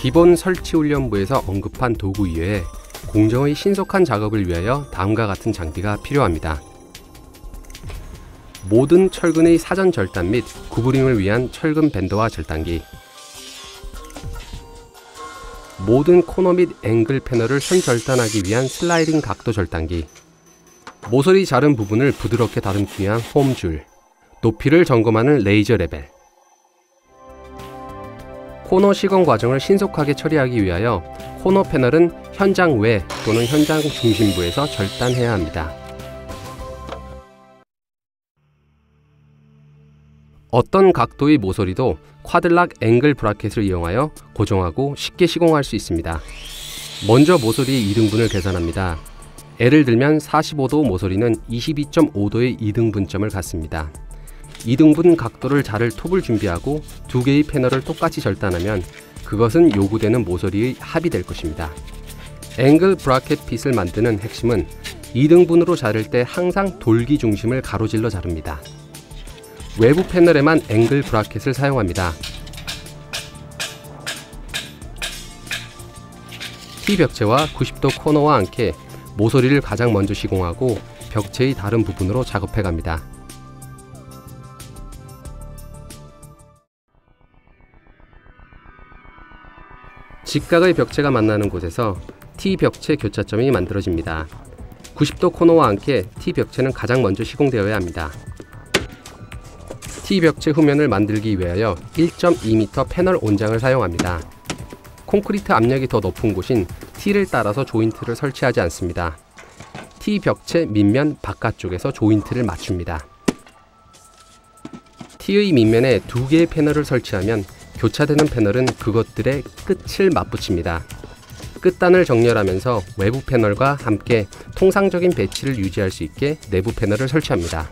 기본 설치 훈련부에서 언급한 도구 이외에 공정의 신속한 작업을 위하여 다음과 같은 장비가 필요합니다. 모든 철근의 사전 절단 및 구부림을 위한 철근 밴더와 절단기, 모든 코너 및 앵글 패널을 선절단하기 위한 슬라이딩 각도 절단기, 모서리 자른 부분을 부드럽게 다듬기 위한 홈줄, 높이를 점검하는 레이저 레벨. 코너 시공 과정을 신속하게 처리하기 위하여 코너 패널은 현장 외 또는 현장 중심부에서 절단해야 합니다. 어떤 각도의 모서리도 쿼들락 앵글 브라켓을 이용하여 고정하고 쉽게 시공할 수 있습니다. 먼저 모서리의 이등분을 계산합니다. 예를 들면 45도 모서리는 22.5도의 이등분점을 갖습니다. 이등분 각도를 자를 톱을 준비하고 두 개의 패널을 똑같이 절단하면 그것은 요구되는 모서리의 합이 될 것입니다. 앵글 브라켓 핏을 만드는 핵심은 이등분으로 자를 때 항상 돌기 중심을 가로질러 자릅니다. 외부 패널에만 앵글 브라켓을 사용합니다. T벽체와 90도 코너와 함께 모서리를 가장 먼저 시공하고 벽체의 다른 부분으로 작업해 갑니다. 직각의 벽체가 만나는 곳에서 T벽체 교차점이 만들어집니다. 90도 코너와 함께 T벽체는 가장 먼저 시공되어야 합니다. T벽체 후면을 만들기 위하여 1.2m 패널 온장을 사용합니다. 콘크리트 압력이 더 높은 곳인 T를 따라서 조인트를 설치하지 않습니다. T벽체 밑면 바깥쪽에서 조인트를 맞춥니다. T의 밑면에 두 개의 패널을 설치하면 교차되는 패널은 그것들의 끝을 맞붙입니다. 끝단을 정렬하면서 외부 패널과 함께 통상적인 배치를 유지할 수 있게 내부 패널을 설치합니다.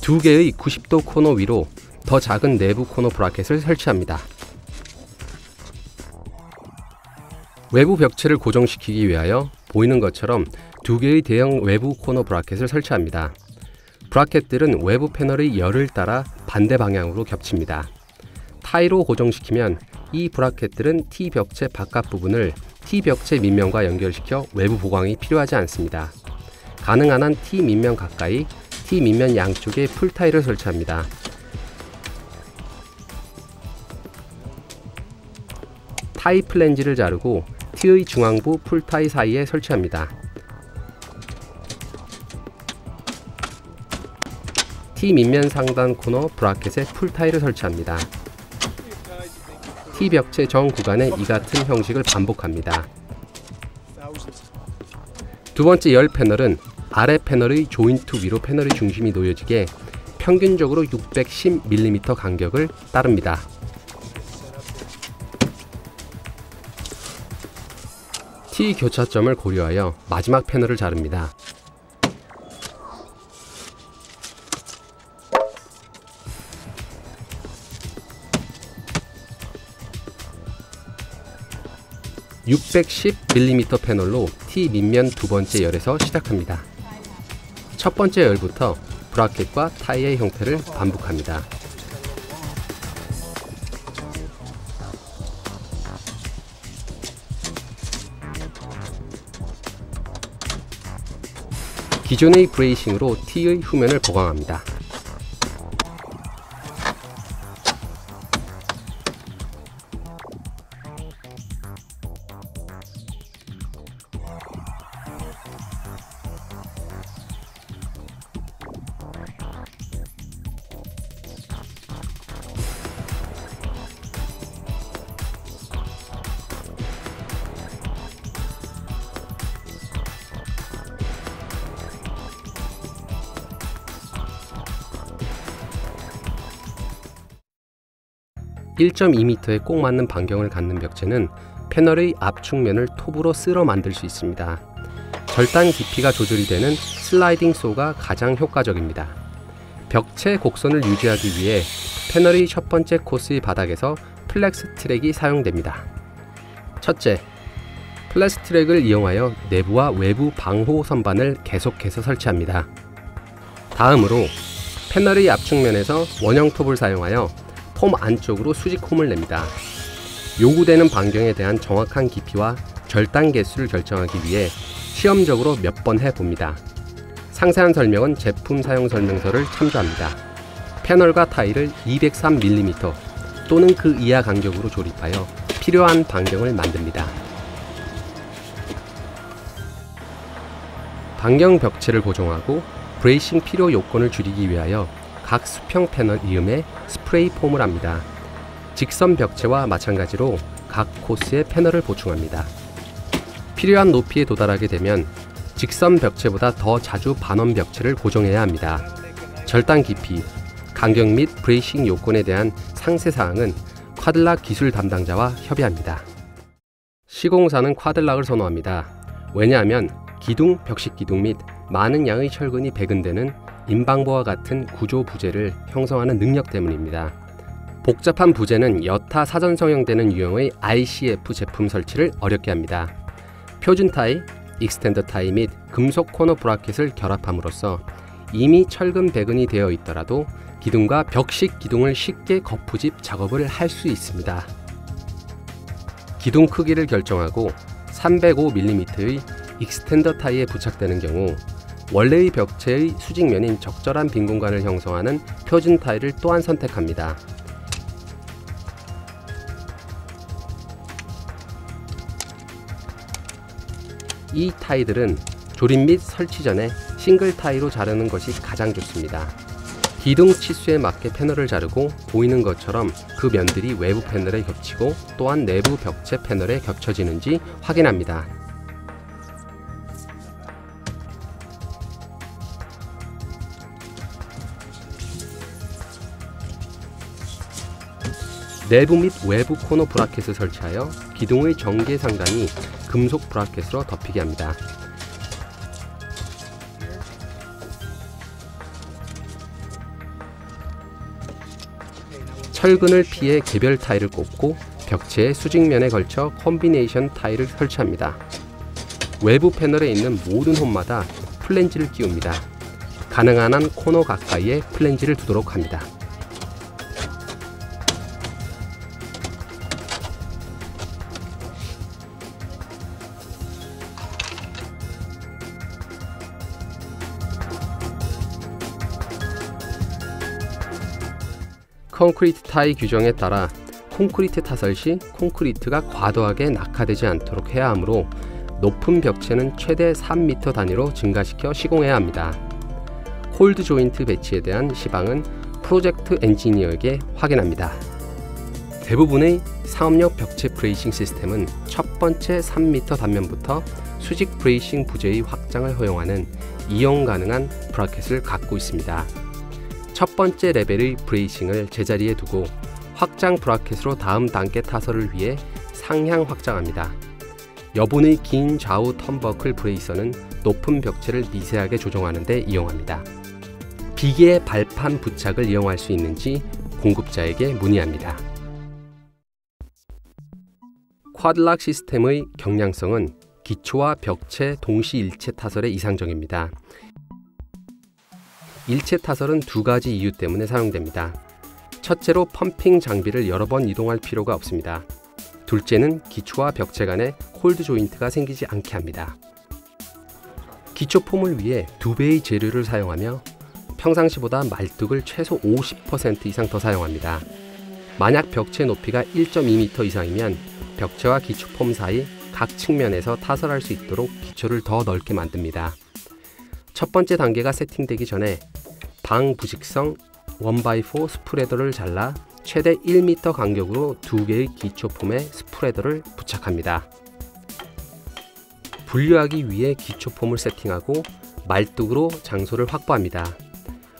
두 개의 90도 코너 위로 더 작은 내부 코너 브라켓을 설치합니다. 외부 벽체를 고정시키기 위하여 보이는 것처럼 두 개의 대형 외부 코너 브라켓을 설치합니다. 브라켓들은 외부 패널의 열을 따라 반대 방향으로 겹칩니다. 타이로 고정시키면 이 브라켓들은 T벽체 바깥 부분을 T벽체 밑면과 연결시켜 외부 보강이 필요하지 않습니다. 가능한 한 T 밑면 가까이 T 밑면 양쪽에 풀타이를 설치합니다. 타이 플랜지를 자르고 T의 중앙부 풀타이 사이에 설치합니다. T 밑면 상단 코너 브라켓에 풀타이를 설치합니다. T벽체 정 구간에 이 같은 형식을 반복합니다. 두 번째 열 패널은 아래 패널의 조인트 위로 패널의 중심이 놓여지게 평균적으로 610mm 간격을 따릅니다. T 교차점을 고려하여 마지막 패널을 자릅니다. (610mm) 패널로 T 밑면 두 번째 열에서 시작합니다. 첫 번째 열부터 브라켓과 타이의 형태를 반복합니다. 기존의 브레이싱으로 T의 후면을 보강합니다. (1.2m에) 꼭 맞는 반경을 갖는 벽체는 패널의 압축면을 톱으로 쓸어 만들 수 있습니다. 절단 깊이가 조절이 되는 슬라이딩 쏘가 가장 효과적입니다. 벽체 곡선을 유지하기 위해 패널의 첫 번째 코스의 바닥에서 플렉스 트랙이 사용됩니다. 첫째, 플래시 트랙을 이용하여 내부와 외부 방호 선반을 계속해서 설치합니다. 다음으로 패널의 압축면에서 원형 톱을 사용하여 폼 안쪽으로 수직홈을 냅니다. 요구되는 반경에 대한 정확한 깊이와 절단 개수를 결정하기 위해 시험적으로 몇 번 해봅니다. 상세한 설명은 제품 사용 설명서를 참조합니다. 패널과 타일을 203mm 또는 그 이하 간격으로 조립하여 필요한 반경을 만듭니다. 반경 벽체를 고정하고 브레이싱 필요 요건을 줄이기 위하여 각 수평 패널 이음에 스프레이 폼을 합니다. 직선 벽체와 마찬가지로 각 코스에 패널을 보충합니다. 필요한 높이에 도달하게 되면 직선 벽체보다 더 자주 반원 벽체를 고정해야 합니다. 절단 깊이, 간격 및 브레이싱 요건에 대한 상세사항은 쿼들락 기술 담당자와 협의합니다. 시공사는 쿼들락을 선호합니다. 왜냐하면 기둥, 벽식 기둥 및 많은 양의 철근이 배근되는 인방보와 같은 구조 부재를 형성하는 능력 때문입니다. 복잡한 부재는 여타 사전 성형되는 유형의 ICF 제품 설치를 어렵게 합니다. 표준 타이, 익스텐더 타이 및 금속 코너 브라켓을 결합함으로써 이미 철근 배근이 되어 있더라도 기둥과 벽식 기둥을 쉽게 거푸집 작업을 할 수 있습니다. 기둥 크기를 결정하고 305mm의 익스텐더 타이에 부착되는 경우 원래의 벽체의 수직면인 적절한 빈 공간을 형성하는 표준 타일을 또한 선택합니다. 이 타일들은 조립 및 설치 전에 싱글 타일로 자르는 것이 가장 좋습니다. 기둥 치수에 맞게 패널을 자르고 보이는 것처럼 그 면들이 외부 패널에 겹치고 또한 내부 벽체 패널에 겹쳐지는지 확인합니다. 내부 및 외부 코너 브라켓을 설치하여 기둥의 전개 상단이 금속 브라켓으로 덮이게 합니다. 철근을 피해 개별 타일을 꽂고 벽체의 수직면에 걸쳐 콤비네이션 타일을 설치합니다. 외부 패널에 있는 모든 홈마다 플랜지를 끼웁니다. 가능한 한 코너 가까이에 플랜지를 두도록 합니다. 콘크리트 타이 규정에 따라 콘크리트 타설 시 콘크리트가 과도하게 낙하되지 않도록 해야 하므로 높은 벽체는 최대 3m 단위로 증가시켜 시공해야 합니다. 홀드 조인트 배치에 대한 시방은 프로젝트 엔지니어에게 확인합니다. 대부분의 상업용 벽체 브레이싱 시스템은 첫 번째 3m 단면부터 수직 브레이싱 부재의 확장을 허용하는 이용 가능한 브라켓을 갖고 있습니다. 첫 번째 레벨의 브레이싱을 제자리에 두고 확장 브라켓으로 다음 단계 타설을 위해 상향 확장합니다. 여분의 긴 좌우 턴버클 브레이서는 높은 벽체를 미세하게 조정하는 데 이용합니다. 비계 발판 부착을 이용할 수 있는지 공급자에게 문의합니다. 쿼들락 시스템의 경량성은 기초와 벽체 동시 일체 타설에 이상적입니다. 일체 타설은 두 가지 이유 때문에 사용됩니다. 첫째로 펌핑 장비를 여러 번 이동할 필요가 없습니다. 둘째는 기초와 벽체 간에 홀드 조인트가 생기지 않게 합니다. 기초 폼을 위해 2배의 재료를 사용하며 평상시보다 말뚝을 최소 50% 이상 더 사용합니다. 만약 벽체 높이가 1.2m 이상이면 벽체와 기초 폼 사이 각 측면에서 타설할 수 있도록 기초를 더 넓게 만듭니다. 첫 번째 단계가 세팅되기 전에 방부직성 1x4 스프레더를 잘라 최대 1m 간격으로 2개의 기초폼에 스프레더를 부착합니다. 분류하기 위해 기초폼을 세팅하고 말뚝으로 장소를 확보합니다.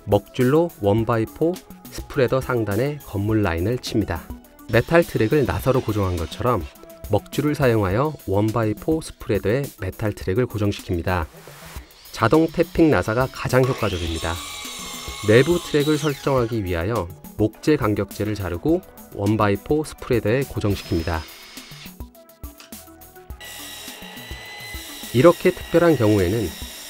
먹줄로 1x4 스프레더 상단에 건물 라인을 칩니다. 메탈 트랙을 나사로 고정한 것처럼 먹줄을 사용하여 1x4 스프레더에 메탈 트랙을 고정시킵니다. 자동 탭핑 나사가 가장 효과적입니다. 내부 트랙을 설정하기 위하여 목재 간격재를 자르고 1x4 스프레더에 고정시킵니다. 이렇게 특별한 경우에는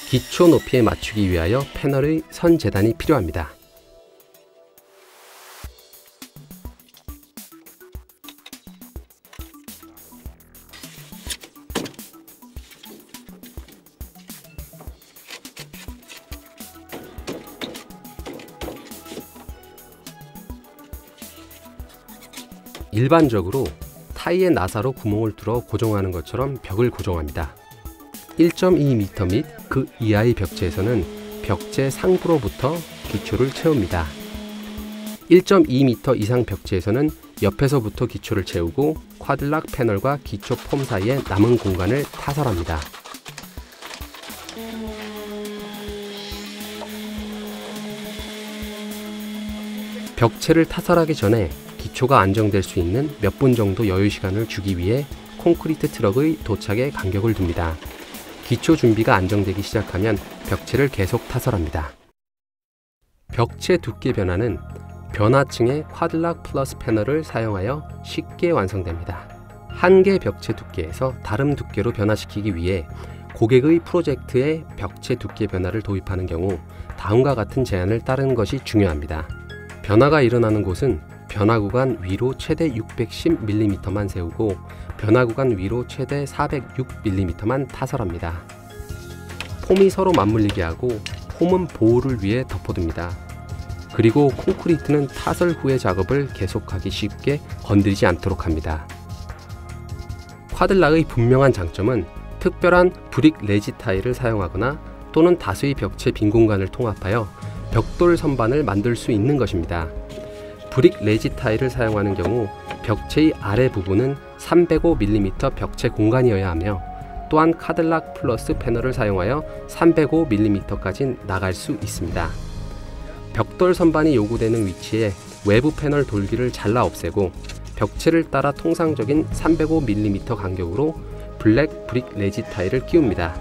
기초 높이에 맞추기 위하여 패널의 선 재단이 필요합니다. 일반적으로 타이에 나사로 구멍을 뚫어 고정하는 것처럼 벽을 고정합니다. 1.2m 및 그 이하의 벽체에서는 벽체 상부로부터 기초를 채웁니다. 1.2m 이상 벽체에서는 옆에서부터 기초를 채우고 쿼들락 패널과 기초 폼 사이에 남은 공간을 타설합니다. 벽체를 타설하기 전에 기초가 안정될 수 있는 몇 분 정도 여유 시간을 주기 위해 콘크리트 트럭의 도착에 간격을 둡니다. 기초 준비가 안정되기 시작하면 벽체를 계속 타설합니다. 벽체 두께 변화는 변화층의 쿼들락 플러스 패널을 사용하여 쉽게 완성됩니다. 한 개 벽체 두께에서 다른 두께로 변화시키기 위해 고객의 프로젝트에 벽체 두께 변화를 도입하는 경우 다음과 같은 제한을 따르는 것이 중요합니다. 변화가 일어나는 곳은 변화 구간 위로 최대 610mm만 세우고 변화 구간 위로 최대 406mm만 타설합니다. 폼이 서로 맞물리게 하고 폼은 보호를 위해 덮어둡니다. 그리고 콘크리트는 타설 후의 작업을 계속하기 쉽게 건드리지 않도록 합니다. 쿼들락의 분명한 장점은 특별한 브릭 레지 타일을 사용하거나 또는 다수의 벽체 빈 공간을 통합하여 벽돌 선반을 만들 수 있는 것입니다. 브릭 레지 타일을 사용하는 경우 벽체의 아래 부분은 305mm 벽체 공간이어야 하며 또한 쿼들락 플러스 패널을 사용하여 305mm까지 나갈 수 있습니다. 벽돌 선반이 요구되는 위치에 외부 패널 돌기를 잘라 없애고 벽체를 따라 통상적인 305mm 간격으로 블랙 브릭 레지 타일을 끼웁니다.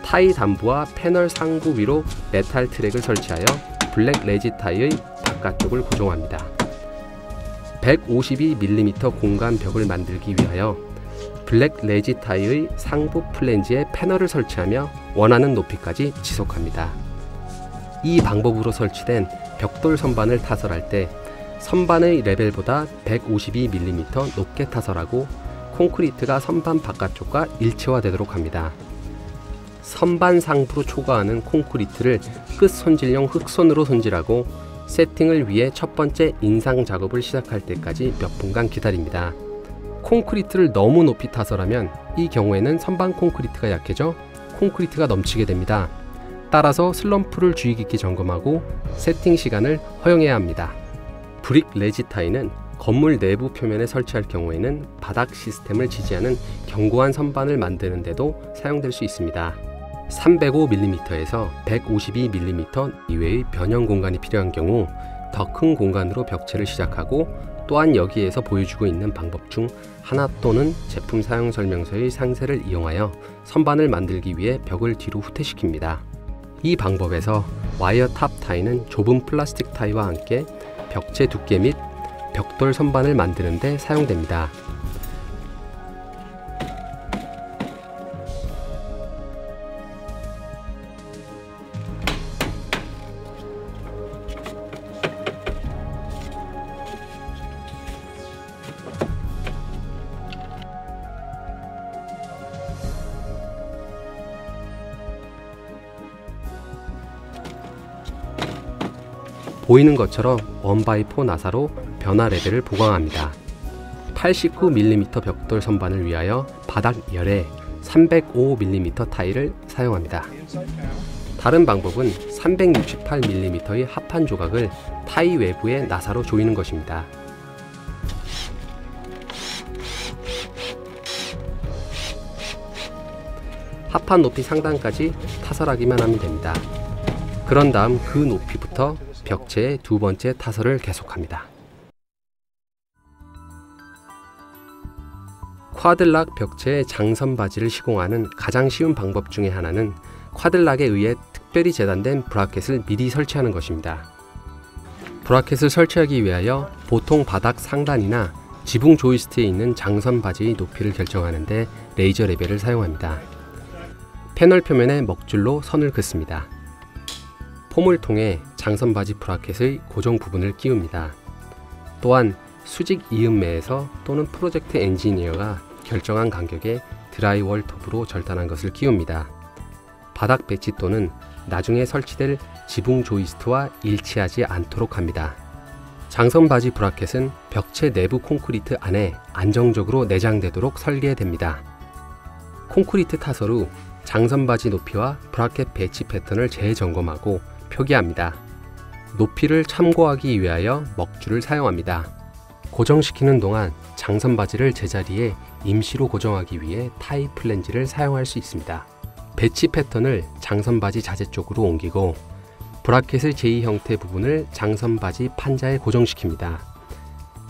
타이 단부와 패널 상부 위로 메탈 트랙을 설치하여 블랙 레지 타이의 바깥쪽을 고정합니다. 152mm 공간 벽을 만들기 위하여 블랙 레지 타이의 상부 플랜지에 패널을 설치하며 원하는 높이까지 지속합니다. 이 방법으로 설치된 벽돌 선반을 타설할 때 선반의 레벨보다 152mm 높게 타설하고 콘크리트가 선반 바깥쪽과 일체화되도록 합니다. 선반 상부로 초과하는 콘크리트를 끝 손질용 흑손으로 손질하고 세팅을 위해 첫 번째 인상 작업을 시작할 때까지 몇 분간 기다립니다. 콘크리트를 너무 높이 타설하면 이 경우에는 선반 콘크리트가 약해져 콘크리트가 넘치게 됩니다. 따라서 슬럼프를 주의 깊게 점검하고 세팅 시간을 허용해야 합니다. 브릭 레지 타이는 건물 내부 표면에 설치할 경우에는 바닥 시스템을 지지하는 견고한 선반을 만드는 데도 사용될 수 있습니다. 305mm에서 152mm 이외의 변형 공간이 필요한 경우 더 큰 공간으로 벽체를 시작하고 또한 여기에서 보여주고 있는 방법 중 하나 또는 제품 사용 설명서의 상세를 이용하여 선반을 만들기 위해 벽을 뒤로 후퇴시킵니다. 이 방법에서 와이어 탑 타이는 좁은 플라스틱 타이와 함께 벽체 두께 및 벽돌 선반을 만드는 데 사용됩니다. 보이는 것처럼 1x4 나사로 변화 레벨을 보강합니다. 89mm 벽돌 선반을 위하여 바닥 열에 305mm 타일을 사용합니다. 다른 방법은 368mm의 합판 조각을 타이 외부에 나사로 조이는 것입니다. 합판 높이 상단까지 타설하기만 하면 됩니다. 그런 다음 그 높이부터 벽체의 두 번째 타설을 계속합니다. 쿼들락 벽체의 장선 바지를 시공하는 가장 쉬운 방법 중에 하나는 쿼들락에 의해 특별히 재단된 브라켓을 미리 설치하는 것입니다. 브라켓을 설치하기 위하여 보통 바닥 상단이나 지붕 조이스트에 있는 장선 바지의 높이를 결정하는 데 레이저 레벨을 사용합니다. 패널 표면에 먹줄로 선을 긋습니다. 폼을 통해 장선바지 브라켓의 고정 부분을 끼웁니다. 또한 수직 이음매에서 또는 프로젝트 엔지니어가 결정한 간격의 드라이월 톱으로 절단한 것을 끼웁니다. 바닥 배치 또는 나중에 설치될 지붕 조이스트와 일치하지 않도록 합니다. 장선바지 브라켓은 벽체 내부 콘크리트 안에 안정적으로 내장되도록 설계됩니다. 콘크리트 타설 후 장선바지 높이와 브라켓 배치 패턴을 재점검하고 표기합니다. 높이를 참고하기 위하여 먹줄을 사용합니다. 고정시키는 동안 장선바지를 제자리에 임시로 고정하기 위해 타이 플랜지를 사용할 수 있습니다. 배치 패턴을 장선바지 자재 쪽으로 옮기고 브라켓의 제2 형태 부분을 장선바지 판자에 고정시킵니다.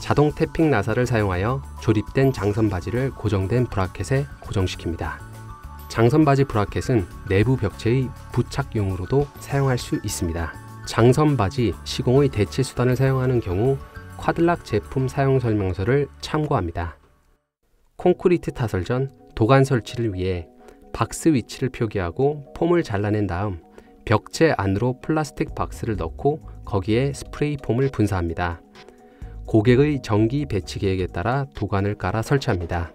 자동 탭핑 나사를 사용하여 조립된 장선바지를 고정된 브라켓에 고정시킵니다. 장선바지 브라켓은 내부 벽체의 부착용으로도 사용할 수 있습니다. 장선바지 시공의 대체 수단을 사용하는 경우 쿼들락 제품 사용 설명서를 참고합니다. 콘크리트 타설 전 도관 설치를 위해 박스 위치를 표기하고 폼을 잘라낸 다음 벽체 안으로 플라스틱 박스를 넣고 거기에 스프레이 폼을 분사합니다. 고객의 전기 배치 계획에 따라 도관을 깔아 설치합니다.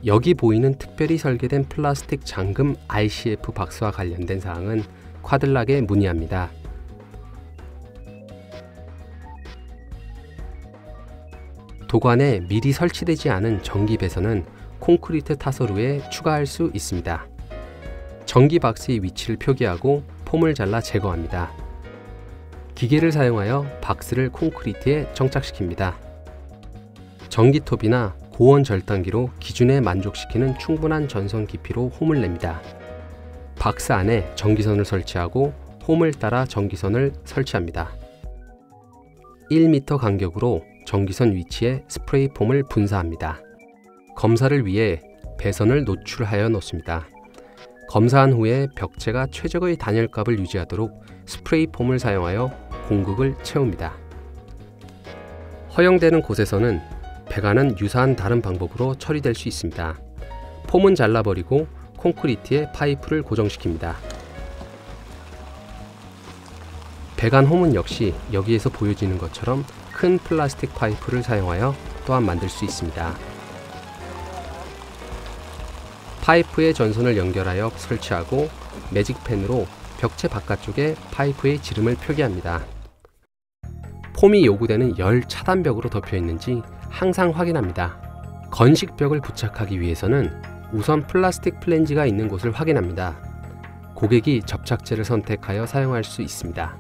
여기 보이는 특별히 설계된 플라스틱 잠금 ICF 박스와 관련된 사항은 쿼들락에 문의합니다. 도관에 미리 설치되지 않은 전기 배선은 콘크리트 타설 후에 추가할 수 있습니다. 전기 박스의 위치를 표기하고 폼을 잘라 제거합니다. 기계를 사용하여 박스를 콘크리트에 정착시킵니다. 전기톱이나 고원 절단기로 기준에 만족시키는 충분한 전선 깊이로 홈을 냅니다. 박스 안에 전기선을 설치하고 홈을 따라 전기선을 설치합니다. 1m 간격으로 전기선 위치에 스프레이 폼을 분사합니다. 검사를 위해 배선을 노출하여 놓습니다. 검사한 후에 벽체가 최적의 단열값을 유지하도록 스프레이 폼을 사용하여 공극을 채웁니다. 허용되는 곳에서는 배관은 유사한 다른 방법으로 처리될 수 있습니다. 폼은 잘라버리고 콘크리트에 파이프를 고정시킵니다. 배관 홈은 역시 여기에서 보여지는 것처럼 큰 플라스틱 파이프를 사용하여 또한 만들 수 있습니다. 파이프에 전선을 연결하여 설치하고 매직펜으로 벽체 바깥쪽에 파이프의 지름을 표기합니다. 폼이 요구되는 열 차단벽으로 덮여 있는지 항상 확인합니다. 건식벽을 부착하기 위해서는 우선 플라스틱 플랜지가 있는 곳을 확인합니다. 고객이 접착제를 선택하여 사용할 수 있습니다.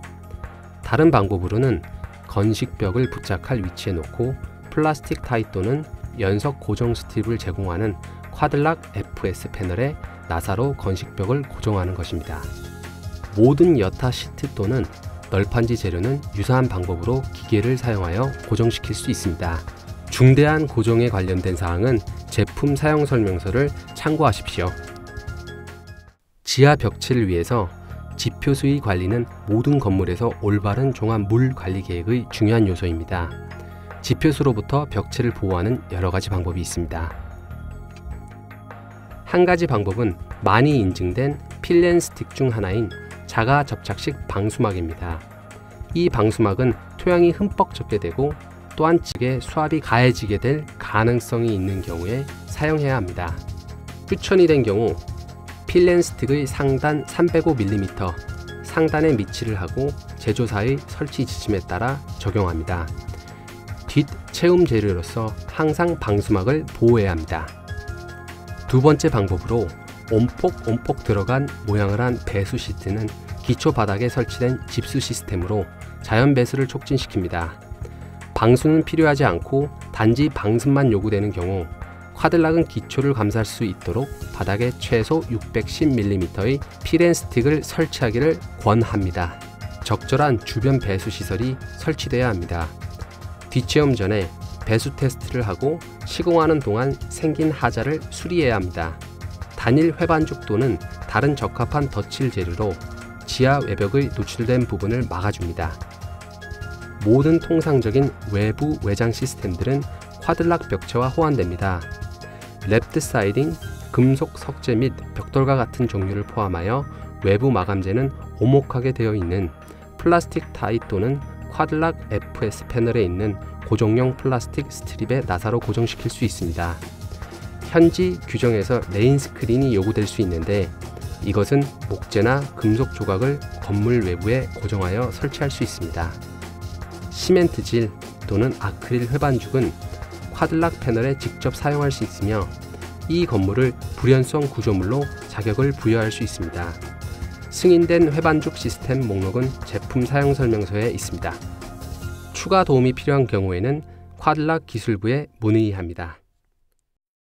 다른 방법으로는 건식벽을 부착할 위치에 놓고 플라스틱 타이 또는 연석 고정 스트립을 제공하는 쿼들락 FS 패널에 나사로 건식벽을 고정하는 것입니다. 모든 여타 시트 또는 널판지 재료는 유사한 방법으로 기계를 사용하여 고정시킬 수 있습니다. 중대한 고정에 관련된 사항은 제품 사용 설명서를 참고하십시오. 지하 벽체를 위해서 지표 수위 관리는 모든 건물에서 올바른 종합 물 관리 계획의 중요한 요소입니다. 지표수로부터 벽체를 보호하는 여러 가지 방법이 있습니다. 한 가지 방법은 많이 인증된 필렌 스틱 중 하나인 자가 접착식 방수막입니다. 이 방수막은 토양이 흠뻑 젖게 되고 또한 측에 수압이 가해지게 될 가능성이 있는 경우에 사용해야 합니다. 추천이 된 경우 필렌 스틱의 상단 305mm 상단에 미치를 하고 제조사의 설치 지침에 따라 적용합니다. 뒷 채움 재료로서 항상 방수막을 보호해야 합니다. 두 번째 방법으로 온폭 들어간 모양을 한 배수 시트는 기초 바닥에 설치된 집수 시스템으로 자연 배수를 촉진시킵니다. 방수는 필요하지 않고 단지 방습만 요구되는 경우 쿼들락은 기초를 감쌀 수 있도록 바닥에 최소 610mm의 필렌 스틱을 설치하기를 권합니다. 적절한 주변 배수 시설이 설치되어야 합니다. 뒷체험 전에 배수 테스트를 하고 시공하는 동안 생긴 하자를 수리해야 합니다. 단일 회반죽 또는 다른 적합한 덧칠 재료로 지하 외벽의 노출된 부분을 막아줍니다. 모든 통상적인 외부 외장 시스템들은 쿼들락 벽체와 호환됩니다. 랩트 사이딩, 금속 석재 및 벽돌과 같은 종류를 포함하여 외부 마감재는 오목하게 되어 있는 플라스틱 타이 또는 쿼들락 FS 패널에 있는 고정용 플라스틱 스트립에 나사로 고정시킬 수 있습니다. 현지 규정에서 레인 스크린이 요구될 수 있는데 이것은 목재나 금속 조각을 건물 외부에 고정하여 설치할 수 있습니다. 시멘트질 또는 아크릴 회반죽은 쿼들락 패널에 직접 사용할 수 있으며 이 건물을 불연성 구조물로 자격을 부여할 수 있습니다. 승인된 회반죽 시스템 목록은 제품 사용 설명서에 있습니다. 추가 도움이 필요한 경우에는 쿼들락 기술부에 문의합니다.